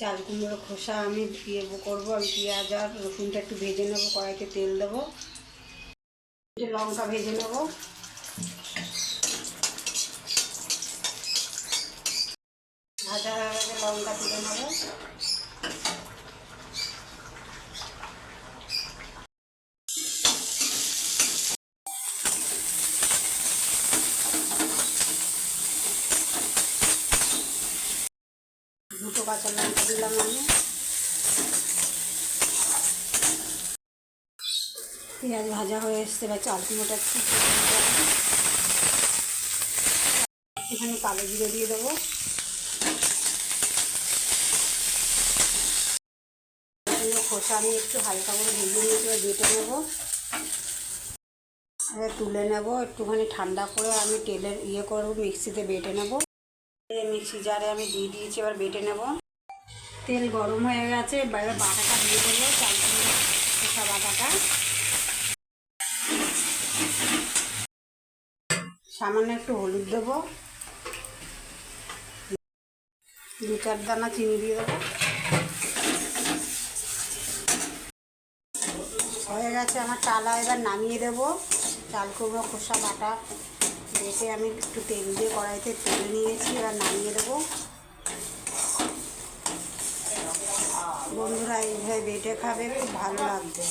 চাল কুমড়োর খোসা আমি করবো। আমি পেঁয়াজ আর রসুনটা একটু ভেজে নেবো, কড়াইতে তেল দেবো, লঙ্কা ভেজে নেবো। ভাজা হয়ে গেছে, লঙ্কা তুলে নেবো। দুটো কাঁচা লঙ্কা দিলাম আমি। পেঁয়াজ ভাজা হয়ে এসছে, এবার চাল কুমড়োটা একটুখানি কালো জিরে দিয়ে দেবো। খোসা আমি একটু হালকা করে ভেজে নিয়ে বেটে নেবো। এবার তুলে নেব, একটুখানি ঠান্ডা করে আমি তেলের করবো, মিক্সিতে বেটে নেব। মিক্সি জারে আমি দিয়ে দিয়েছি, এবার বেটে নেব। তেল গরম হয়ে গেছে, এবার বাটাটা দিয়ে দেবো, চাল কুমড়ো খোসা বাটাটা। সামান্য একটু হলুদ দেবো, 2-4 দানা চিনি দিয়ে দেবো। হয়ে গেছে আমার টালা, এবার নামিয়ে দেবো। চাল কুমড়ো খোসা বাটা বেটে আমি একটু তেল দিয়ে কড়াইতে তুলে নিয়েছি, এবার নামিয়ে দেবো। বন্ধুরা এইভাবে বেটে খাবে, খুব ভালো লাগবে।